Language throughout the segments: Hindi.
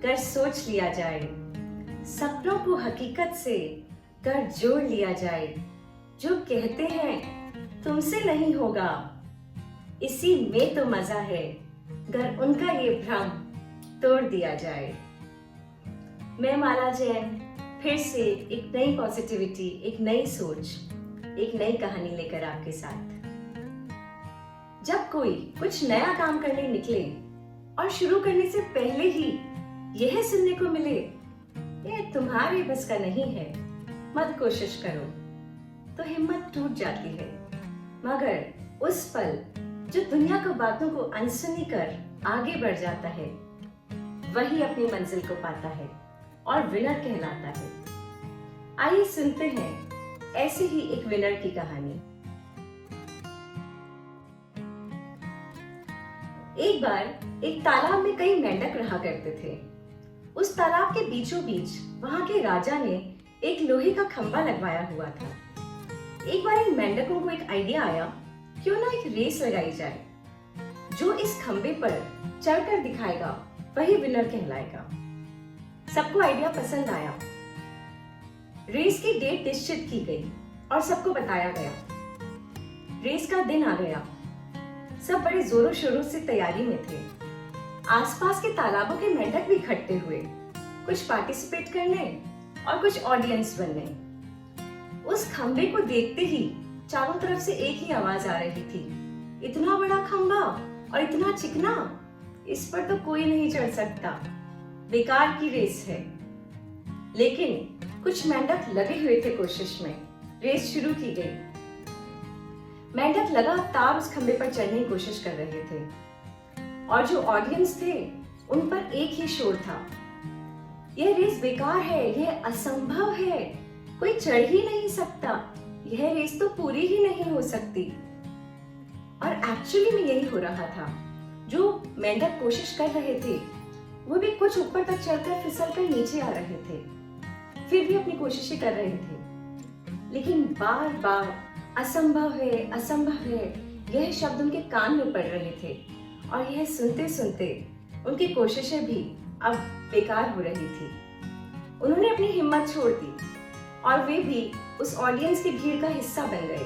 कर सोच लिया जाए, सपनों को हकीकत से कर जोड़ लिया जाए। जो कहते हैं तुमसे नहीं होगा, इसी में तो मजा है, गर उनका ये भ्रम तोड़ दिया जाए। मैं माला जैन फिर से एक नई पॉजिटिविटी, एक नई सोच, एक नई कहानी लेकर आपके साथ। जब कोई कुछ नया काम करने निकले और शुरू करने से पहले ही यह सुनने को मिले, ये तुम्हारे बस का नहीं है, मत कोशिश करो, तो हिम्मत टूट जाती है। मगर उस पल जो दुनिया को बातों को अनसुनी कर आगे बढ़ जाता है, वही अपनी मंजिल को पाता है और विनर कहलाता है। आइए सुनते हैं ऐसे ही एक विनर की कहानी। एक बार एक तालाब में कई मेंढक रहा करते थे। उस तालाब के बीचों बीच वहां के राजा ने एक लोहे का खंभा लगवाया हुआ था। एक बार इन मेंढकों को एक आइडिया आया, क्यों ना एक रेस लगाई जाए। जो इस खंभे पर चढ़कर दिखाएगा वही विनर कहलाएगा। सबको आइडिया पसंद आया। रेस की डेट निश्चित की गई और सबको बताया गया। रेस का दिन आ गया। सब बड़े जोरों शोरों से तैयारी में थे। आसपास के तालाबों के मेंढक भी इकट्ठे हुए, कुछ पार्टिसिपेट करने और कुछ ऑडियंस बनने। उस खंबे को देखते ही चारों तरफ से एक ही आवाज आ रही थी, इतना बड़ा खंबा और इतना चिकना, इस पर तो कोई नहीं चढ़ सकता, बेकार की रेस है। लेकिन कुछ मेंढक लगे हुए थे कोशिश में। रेस शुरू की गई। मेंढक लगातार उस खंबे पर चढ़ने की कोशिश कर रहे थे और जो ऑडियंस थे उन पर एक ही शोर था, यह रेस बेकार है, यह असंभव है, कोई चढ़ ही नहीं सकता, यह रेस तो पूरी ही नहीं हो सकती। और एक्चुअली में यही हो रहा था। जो मेंढक कोशिश कर रहे थे वो भी कुछ ऊपर तक चढ़कर फिसलकर नीचे आ रहे थे, फिर भी अपनी कोशिशें कर रहे थे, लेकिन बार बार असंभव है, असंभव है, यह शब्द उनके कान में पड़ रहे थे और यह सुनते सुनते उनकी कोशिशें भी अब बेकार हो रही थी। उन्होंने अपनी हिम्मत छोड़ दी और वे भी उस ऑडियंस की भीड़ का हिस्सा बन गए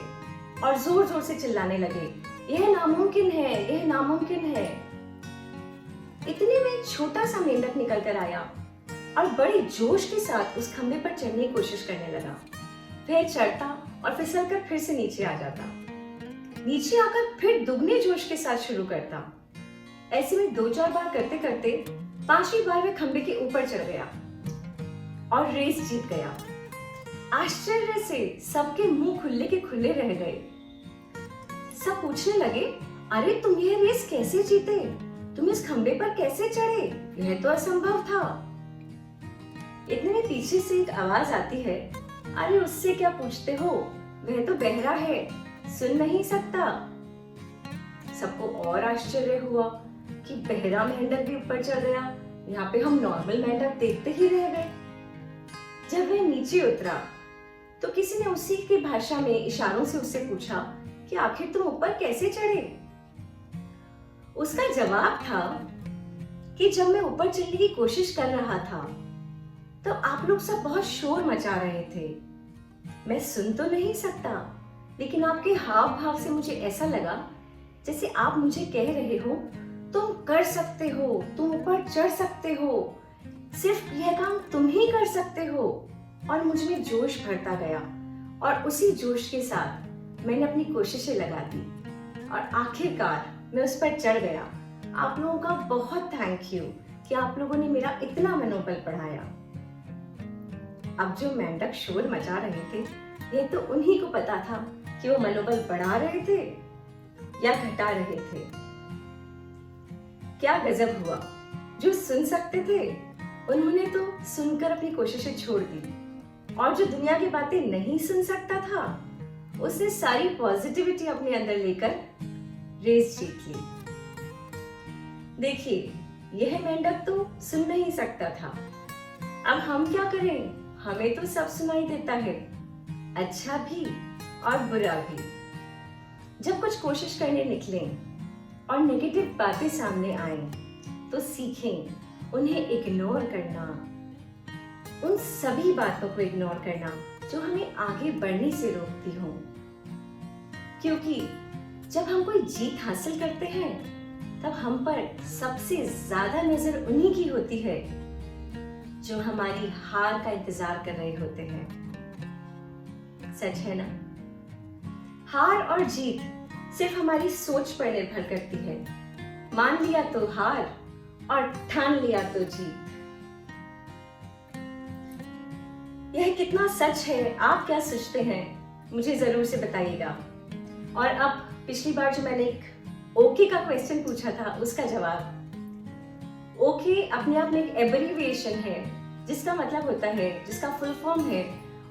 और जोर जोर से चिल्लाने लगे, यह नामुमकिन है, यह नामुमकिन है। इतने में एक छोटा सा मेंढक निकल कर आया और बड़े जोश के साथ उस खंबे पर चढ़ने की कोशिश करने लगा। वह चढ़ता और फिसलकर फिर से नीचे आ जाता, नीचे आकर फिर दुगने जोश के साथ शुरू करता। ऐसे में 2-4 बार करते करते 5वीं बार वह खंबे के ऊपर चढ़ गया और रेस जीत गया। आश्चर्य से सबके मुंह खुले के खुले रह गए। सब पूछने लगे, अरे तुम यह रेस कैसे जीते, तुम इस खंबे पर कैसे चढ़े, यह तो असंभव था। इतने में पीछे से एक आवाज आती है, अरे उससे क्या पूछते हो, वह तो बहरा है, सुन नहीं सकता। सबको और आश्चर्य हुआ कि बहरा मेंढक भी ऊपर चढ़ गया, यहाँ पे हम नॉर्मल मेंढक देखते ही रह गए। जब वह नीचे उतरा तो किसी ने उसी की भाषा में इशारों से उससे पूछा कि आखिर तुम ऊपर कैसे चढ़े। उसका जवाब था कि जब मैं ऊपर चढ़ने की कोशिश कर रहा था तो आप लोग सब बहुत शोर मचा रहे थे। मैं सुन तो नहीं सकता, लेकिन आपके हाव भाव से मुझे ऐसा लगा जैसे आप मुझे कह रहे हो तुम कर सकते हो, तुम ऊपर चढ़ सकते हो, सिर्फ यह काम तुम ही कर सकते हो। और मुझ में जोश भरता गया और उसी जोश के साथ मैंने अपनी कोशिशें लगा दी और आखिरकार मैं उस पर चढ़ गया। आप लोगों का बहुत थैंक यू कि आप लोगों ने मेरा इतना मनोबल बढ़ाया। अब जो मेंढक शोर मचा रहे थे, यह तो उन्हीं को पता था कि वो मनोबल बढ़ा रहे थे या घटा रहे थे। क्या गजब हुआ। जो सुन सकते थे उन्होंने तो सुनकर अपनी कोशिशें छोड़ दी और जो दुनिया की बातें नहीं सुन सकता था उसने सारी पॉजिटिविटी अपने अंदर लेकर रेस जीत ली। देखिए, यह मेंढक तो सुन नहीं सकता था, अब हम क्या करें, हमें तो सब सुनाई देता है, अच्छा भी और बुरा भी। जब कुछ कोशिश करने निकलें और नेगेटिव बातें सामने आएं, तो सीखें, उन्हें इग्नोर करना, उन सभी बातों को इग्नोर करना जो हमें आगे बढ़ने से रोकती हो। क्योंकि जब हम कोई जीत हासिल करते हैं तब हम पर सबसे ज्यादा नजर उन्हीं की होती है जो हमारी हार का इंतजार कर रहे होते हैं। सच है ना? हार और जीत सिर्फ हमारी सोच पर निर्भर करती है। मान लिया तो हार और ठान लिया तो जीत। यह कितना सच है, आप क्या सोचते हैं, मुझे जरूर से बताइएगा। और अब पिछली बार जो मैंने एक ओके का क्वेश्चन पूछा था उसका जवाब। ओके अपने आप में एक एब्रिविएशन है जिसका मतलब होता है, जिसका फुल फॉर्म है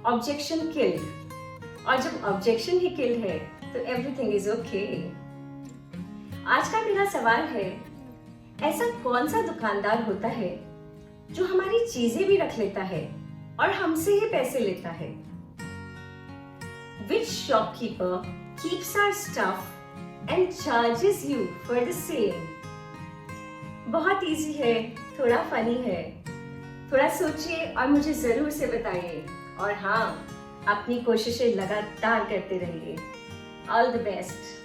ऑब्जेक्शन किल्ड। और जब ऑब्जेक्शन ही किल्ड है तो एवरीथिंग इज ओके। आज का मेरा सवाल है, ऐसा कौन सा दुकानदार होता है जो हमारी चीजें भी रख लेता है और हमसे ही पैसे लेता है? Which shopkeeper keeps our stuff and charges you for the same? बहुत इजी है, थोड़ा फनी है, थोड़ा सोचिए और मुझे जरूर से बताइए। और हाँ, अपनी कोशिशें लगातार करते रहिए। All the best.